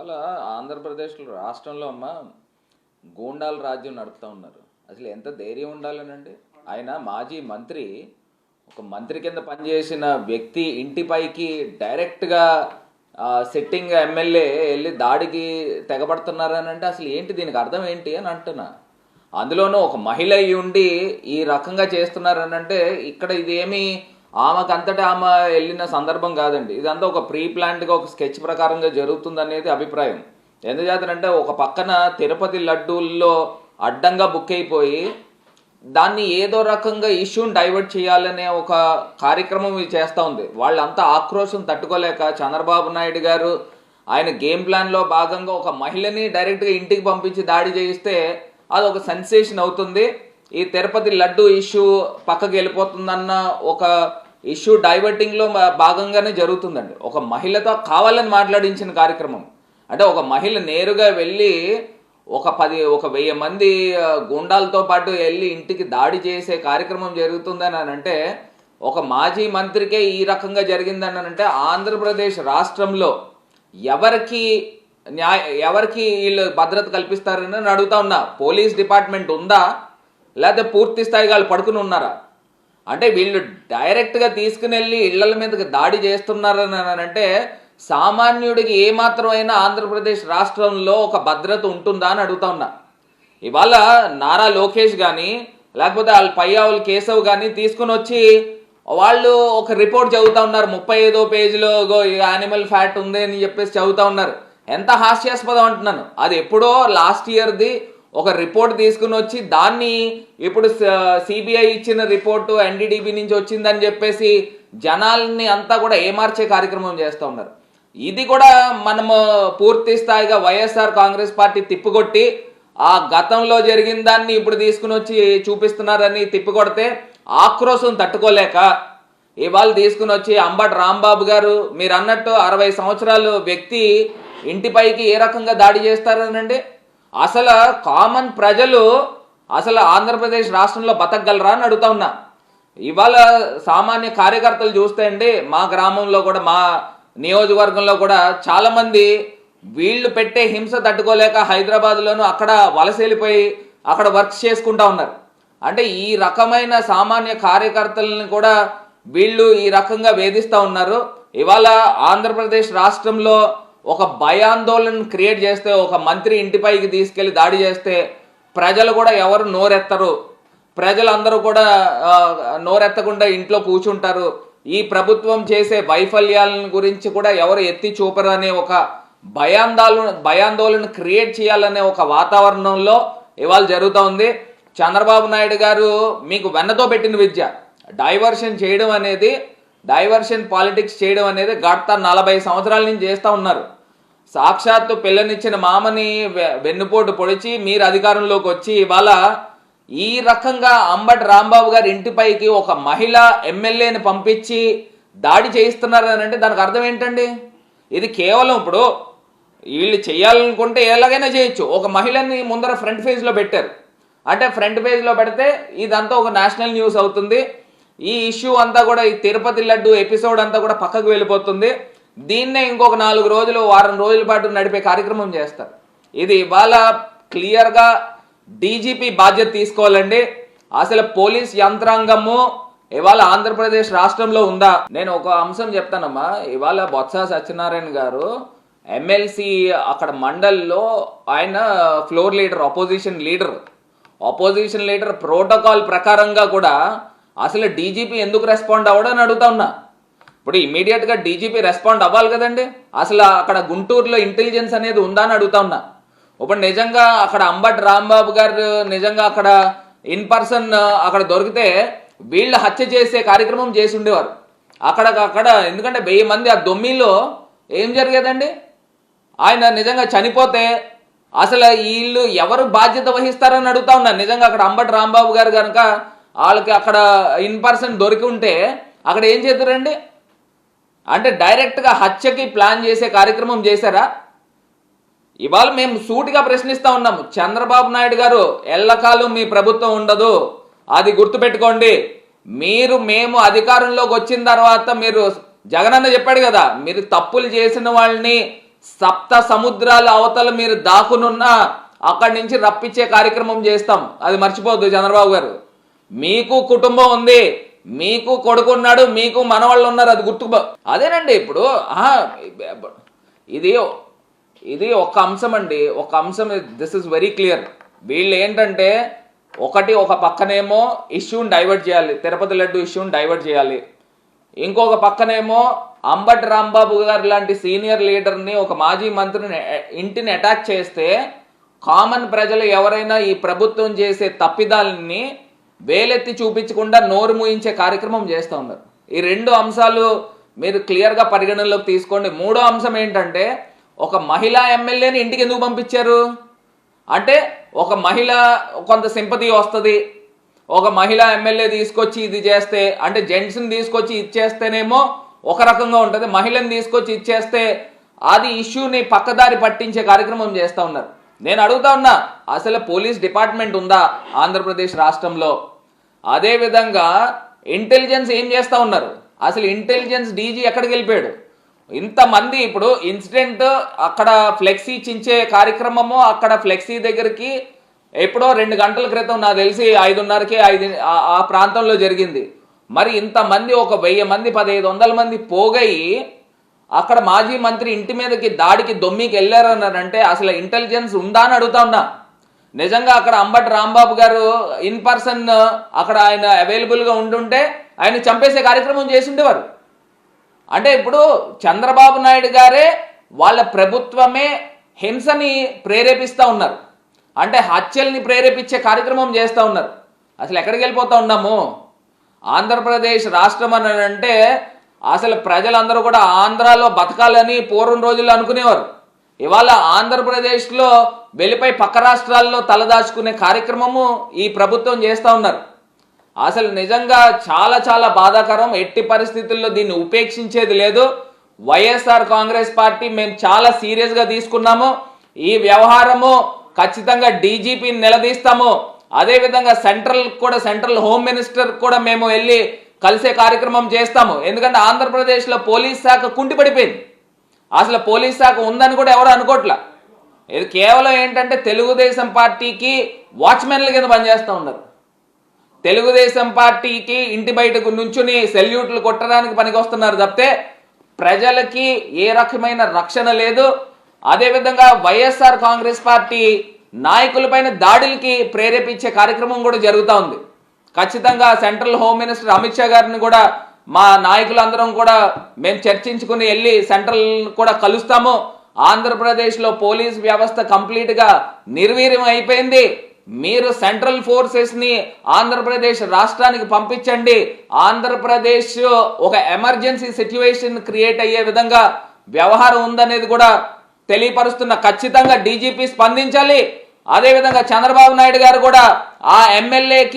ఇవాళ ఆంధ్రప్రదేశ్లో రాష్ట్రంలో గూండాల రాజ్యం నడుపుతూ ఉన్నారు. అసలు ఎంత ధైర్యం ఉండాలనండి. ఆయన మాజీ మంత్రి, ఒక మంత్రి కింద పనిచేసిన వ్యక్తి ఇంటిపైకి డైరెక్ట్గా సిట్టింగ్ ఎమ్మెల్యే వెళ్ళి దాడికి తెగబడుతున్నారని అంటే అసలు ఏంటి, దీనికి అర్థం ఏంటి అని అంటున్నా. అందులోనూ ఒక మహిళ అయి ఉండి ఈ రకంగా చేస్తున్నారని అంటే ఇక్కడ ఇదేమి ఆమెకంతటా ఆమె వెళ్ళిన సందర్భం కాదండి. ఇదంతా ఒక ప్రీ ప్లాన్డ్గా ఒక స్కెచ్ ప్రకారంగా జరుగుతుందనేది అభిప్రాయం. ఎందుచేతనంటే ఒక పక్కన తిరుపతి లడ్డూల్లో అడ్డంగా బుక్ అయిపోయి దాన్ని ఏదో రకంగా ఇష్యూని డైవర్ట్ చేయాలనే ఒక కార్యక్రమం చేస్తూ ఉంది. వాళ్ళంతా ఆక్రోశం తట్టుకోలేక చంద్రబాబు నాయుడు గారు ఆయన గేమ్ ప్లాన్లో భాగంగా ఒక మహిళని డైరెక్ట్గా ఇంటికి పంపించి దాడి చేయిస్తే అది ఒక సెన్సేషన్ అవుతుంది. ఈ తిరుపతి లడ్డు ఇష్యూ పక్కకి వెళ్ళిపోతుందన్న ఒక ఇష్యూ డైవర్టింగ్లో భాగంగానే జరుగుతుందండి. ఒక మహిళతో కావాలని మాట్లాడించిన కార్యక్రమం. అంటే ఒక మహిళ నేరుగా వెళ్ళి ఒక 1000 మంది గుండాలతో పాటు వెళ్ళి ఇంటికి దాడి చేసే కార్యక్రమం జరుగుతుందని అంటే ఒక మాజీ మంత్రికే ఈ రకంగా జరిగిందని అంటే ఆంధ్రప్రదేశ్ రాష్ట్రంలో ఎవరికి వీళ్ళు భద్రత కల్పిస్తారని అడుగుతా ఉన్నా. పోలీస్ డిపార్ట్మెంట్ ఉందా, లేకపోతే పూర్తి స్థాయిగా వాళ్ళు పడుకుని ఉన్నారా? అంటే వీళ్ళు డైరెక్ట్గా తీసుకుని వెళ్ళి ఇళ్ల మీదకి దాడి చేస్తున్నారని అంటే సామాన్యుడికి ఏమాత్రమైనా ఆంధ్రప్రదేశ్ రాష్ట్రంలో ఒక భద్రత ఉంటుందా అని అడుగుతా ఉన్నా. ఇవాళ నారా లోకేష్ కానీ లేకపోతే వాళ్ళ పయ్యావుల కేశవ్ కానీ తీసుకుని వచ్చి వాళ్ళు ఒక రిపోర్ట్ చదువుతా ఉన్నారు. 35వ పేజీలో యానిమల్ ఫ్యాట్ ఉంది అని చెప్పేసి చదువుతా ఉన్నారు. ఎంత హాస్యాస్పదం అంటున్నాను. అది ఎప్పుడో లాస్ట్ ఇయర్ది ఒక రిపోర్ట్ తీసుకుని వచ్చి దాన్ని ఇప్పుడు సిబిఐ ఇచ్చిన రిపోర్టు ఎన్డీడీబీ నుంచి వచ్చిందని చెప్పేసి జనాల్ని అంతా కూడా ఏమార్చే కార్యక్రమం చేస్తూ ఉన్నారు. ఇది కూడా మనము పూర్తి స్థాయిగా వైఎస్ఆర్ కాంగ్రెస్ పార్టీ తిప్పికొట్టి ఆ గతంలో జరిగిన దాన్ని ఇప్పుడు తీసుకుని వచ్చి చూపిస్తున్నారని తిప్పికొడితే ఆక్రోశం తట్టుకోలేక ఇవాళ తీసుకుని వచ్చి అంబటి రాంబాబు గారు మీరు అన్నట్టు 60 సంవత్సరాల వ్యక్తి ఇంటిపైకి ఏ రకంగా దాడి చేస్తారనండి. అసలు కామన్ ప్రజలు అసలు ఆంధ్రప్రదేశ్ రాష్ట్రంలో బతకగలరా అని అడుగుతా ఉన్నా. ఇవాళ సామాన్య కార్యకర్తలు చూస్తే అండి మా గ్రామంలో కూడా మా నియోజకవర్గంలో కూడా చాలామంది వీళ్ళు పెట్టే హింస తట్టుకోలేక హైదరాబాద్లోనూ అక్కడ వలస వెళ్ళిపోయి అక్కడ వర్క్స్ చేసుకుంటా ఉన్నారు. అంటే ఈ రకమైన సామాన్య కార్యకర్తలను కూడా వీళ్ళు ఈ రకంగా వేధిస్తూ ఉన్నారు. ఇవాళ ఆంధ్రప్రదేశ్ రాష్ట్రంలో ఒక భయాందోళన క్రియేట్ చేస్తే ఒక మంత్రి ఇంటిపైకి తీసుకెళ్లి దాడి చేస్తే ప్రజలు కూడా ఎవరు నోరెత్తరు. ప్రజలందరూ కూడా నోరెత్తకుండా ఇంట్లో కూర్చుంటారు. ఈ ప్రభుత్వం చేసే వైఫల్యాలను గురించి కూడా ఎవరు ఎత్తి చూపరు అనే ఒక భయాందోళన క్రియేట్ చేయాలనే ఒక వాతావరణంలో ఇవాళ జరుగుతూ ఉంది. చంద్రబాబు నాయుడు గారు మీకు వెన్నతో పెట్టిన విద్య డైవర్షన్ పాలిటిక్స్ చేయడం అనేది గత 40 సంవత్సరాల నుంచి చేస్తూ ఉన్నారు. సాక్షాత్తు పిల్లనిచ్చిన మామని వెన్నుపోటు పొడిచి మీరు అధికారంలోకి వచ్చి ఇవాళ ఈ రకంగా అంబటి రాంబాబు గారి ఇంటిపైకి ఒక మహిళ ఎమ్మెల్యేని పంపించి దాడి చేయిస్తున్నారని అంటే దానికి అర్థం ఏంటండి? ఇది కేవలం ఇప్పుడు వీళ్ళు చేయాలనుకుంటే ఎలాగైనా చేయొచ్చు. ఒక మహిళని ముందర ఫ్రంట్ పేజ్లో పెట్టారు అంటే ఫ్రంట్ పేజ్లో పెడితే ఇదంతా ఒక నేషనల్ న్యూస్ అవుతుంది. ఈ ఇష్యూ అంతా కూడా ఈ తిరుపతి లడ్డు ఎపిసోడ్ అంతా కూడా పక్కకు వెళ్ళిపోతుంది. దీన్నే ఇంకొక 4 రోజులు వారం రోజుల పాటు నడిపే కార్యక్రమం చేస్తారు. ఇది ఇవాళ క్లియర్గా డీజీపీ బాధ్యత తీసుకోవాలండి. అసలు పోలీస్ యంత్రాంగము ఇవాళ ఆంధ్రప్రదేశ్ రాష్ట్రంలో ఉందా? నేను ఒక అంశం చెప్తానమ్మా. ఇవాళ బొత్స సత్యనారాయణ గారు ఎమ్మెల్సీ అక్కడ మండల్లో ఆయన floor leader, opposition leader protocol ప్రకారంగా కూడా అసలు డీజీపీ ఎందుకు రెస్పాండ్ అవ్వడం అని అడుగుతా ఉన్నా. ఇప్పుడు ఇమీడియట్గా డీజీపీ రెస్పాండ్ అవ్వాలి కదండి. అసలు అక్కడ గుంటూరులో ఇంటెలిజెన్స్ అనేది ఉందా అని అడుగుతా ఉన్నా. ఇప్పుడు నిజంగా అక్కడ అంబటి రాంబాబు గారు నిజంగా అక్కడ ఇన్ పర్సన్ అక్కడ దొరికితే వీళ్ళు హత్య చేసే కార్యక్రమం చేసి ఉండేవారు అక్కడ. ఎందుకంటే 1000 మంది ఆ దొమ్మిలో ఏం జరిగేదండి? ఆయన నిజంగా చనిపోతే అసలు వీళ్ళు ఎవరు బాధ్యత వహిస్తారని అడుగుతా ఉన్నారు. నిజంగా అక్కడ అంబటి రాంబాబు గారు కనుక వాళ్ళకి అక్కడ ఇన్ పర్సన్ దొరికి ఉంటే అక్కడ ఏం చేద్దురండి? అంటే డైరెక్ట్గా హత్యకి ప్లాన్ చేసే కార్యక్రమం చేశారా? ఇవాళ మేము సూటిగా ప్రశ్నిస్తా ఉన్నాము. చంద్రబాబు నాయుడు గారు ఎల్లకాలం మీ ప్రభుత్వం ఉండదు, అది గుర్తుపెట్టుకోండి. మేము అధికారంలోకి వచ్చిన తర్వాత మీరు జగనన్న చెప్పాడు కదా, మీరు తప్పులు చేసిన వాళ్ళని సప్త సముద్రాల అవతల మీరు దాక్కునున్న అక్కడి నుంచి రప్పించే కార్యక్రమం చేస్తాం. అది మర్చిపోవద్దు చంద్రబాబు గారు. మీకు కుటుంబం ఉంది, మీకు కొడుకున్నాడు, మీకు మనవాళ్ళు ఉన్నారు, అది గుర్తుకు. అదేనండి ఇప్పుడు ఇది ఒక అంశం అండి, ఒక అంశం. This is very clear. వీళ్ళు ఏంటంటే ఒక పక్కనేమో ఇష్యూని డైవర్ట్ చేయాలి, తిరుపతి లడ్డు ఇష్యూని డైవర్ట్ చేయాలి. ఇంకొక పక్కనేమో అంబటి రాంబాబు గారు లాంటి సీనియర్ లీడర్ని, ఒక మాజీ మంత్రిని ఇంటిని అటాక్ చేస్తే కామన్ ప్రజలు ఎవరైనా ఈ ప్రభుత్వం చేసే తప్పిదాలని వేలెత్తి చూపించకుండా నోరు మూయించే కార్యక్రమం చేస్తూ ఉన్నారు. ఈ రెండు అంశాలు మీరు క్లియర్గా పరిగణనలోకి తీసుకోండి. మూడో అంశం ఏంటంటే ఒక మహిళా ఎమ్మెల్యేని ఇంటికి ఎందుకు పంపించారు అంటే, ఒక మహిళ కొంత సింపతి వస్తుంది, ఒక మహిళా ఎమ్మెల్యే తీసుకొచ్చి ఇది చేస్తే అంటే జెంట్స్ని తీసుకొచ్చి ఇచ్చేస్తేనేమో ఒక రకంగా ఉంటుంది, మహిళని తీసుకొచ్చి ఇచ్చేస్తే అది ఇష్యూని పక్కదారి పట్టించే కార్యక్రమం చేస్తూ ఉన్నారు. నేను అడుగుతా ఉన్నా, అసలు పోలీస్ డిపార్ట్మెంట్ ఉందా ఆంధ్రప్రదేశ్ రాష్ట్రంలో? అదేవిధంగా ఇంటెలిజెన్స్ ఏం చేస్తూ ఉన్నారు? అసలు ఇంటెలిజెన్స్ డీజీ ఎక్కడికి వెళ్ళిపోయాడు? ఇంతమంది ఇప్పుడు ఇన్సిడెంట్ అక్కడ ఫ్లెక్సీ చించే కార్యక్రమము, అక్కడ ఫ్లెక్సీ దగ్గరికి ఎప్పుడో 2 గంటల క్రితం నాకు తెలిసి 5:30కి ఆ ప్రాంతంలో జరిగింది. మరి ఇంతమంది ఒక 1000 మంది 1500 మంది పోగయి అక్కడ మాజీ మంత్రి ఇంటి మీదకి దాడికి దొమ్మికి వెళ్ళారన్నారంటే అసలు ఇంటెలిజెన్స్ ఉందా అని అడుగుతా ఉన్నా. నిజంగా అక్కడ అంబటి రాంబాబు గారు ఇన్ పర్సన్ అక్కడ ఆయన అవైలబుల్గా ఉంటుంటే ఆయన చంపేసే కార్యక్రమం చేసిండేవారు. అంటే ఇప్పుడు చంద్రబాబు నాయుడు గారే వాళ్ళ ప్రభుత్వమే హింసని ప్రేరేపిస్తూ ఉన్నారు, అంటే హత్యల్ని ప్రేరేపించే కార్యక్రమం చేస్తూ ఉన్నారు. అసలు ఎక్కడికి వెళ్ళిపోతూ ఉన్నాము? ఆంధ్రప్రదేశ్ రాష్ట్రం అని అంటే అసలు ప్రజలందరూ కూడా ఆంధ్రాలో బతకాలని పూర్వం రోజుల్లో అనుకునేవారు. ఇవాళ ఆంధ్రప్రదేశ్లో వెళ్ళిపోయి పక్క రాష్ట్రాల్లో తలదాచుకునే కార్యక్రమము ఈ ప్రభుత్వం చేస్తూ ఉన్నారు. అసలు నిజంగా చాలా చాలా బాధాకరం. ఎట్టి పరిస్థితుల్లో దీన్ని ఉపేక్షించేది లేదు. వైఎస్ఆర్ కాంగ్రెస్ పార్టీ మేము చాలా సీరియస్గా తీసుకున్నాము. ఈ వ్యవహారము ఖచ్చితంగా డీజీపీని నిలదీస్తాము. అదేవిధంగా సెంట్రల్ హోమ్ మినిస్టర్ కూడా మేము వెళ్ళి కలిసే కార్యక్రమం చేస్తాము. ఎందుకంటే ఆంధ్రప్రదేశ్లో పోలీస్ శాఖ కుంటిపడిపోయింది. అసలు పోలీస్ శాఖ ఉందని కూడా ఎవరు అనుకోవట్లా. ఇది కేవలం ఏంటంటే తెలుగుదేశం పార్టీకి వాచ్మెన్ల కింద పనిచేస్తూ ఉన్నారు. తెలుగుదేశం పార్టీకి ఇంటి బయటకు నుంచుని సెల్యూట్లు కొట్టడానికి పనికి వస్తున్నారు తప్పితే ప్రజలకి ఏ రకమైన రక్షణ లేదు. అదేవిధంగా వైఎస్ఆర్ కాంగ్రెస్ పార్టీ నాయకులపైన దాడులకి ప్రేరేపించే కార్యక్రమం కూడా జరుగుతూ ఉంది. ఖచ్చితంగా central home minister Amit Shah గారిని కూడా మా నాయకులందరం కూడా మేము చర్చించుకుని వెళ్ళి సెంట్రల్ కూడా కలుస్తాము. ఆంధ్రప్రదేశ్లో పోలీస్ వ్యవస్థ కంప్లీట్గా నిర్వీర్యం అయిపోయింది. మీరు సెంట్రల్ ఫోర్సెస్ని ఆంధ్రప్రదేశ్ రాష్ట్రానికి పంపించండి. ఆంధ్రప్రదేశ్ ఒక ఎమర్జెన్సీ సిచ్యువేషన్ క్రియేట్ అయ్యే విధంగా వ్యవహారం ఉందనేది కూడా తెలియపరుస్తున్న. ఖచ్చితంగా డీజీపీ స్పందించాలి. అదేవిధంగా చంద్రబాబు నాయుడు గారు కూడా ఆ ఎమ్మెల్యేకి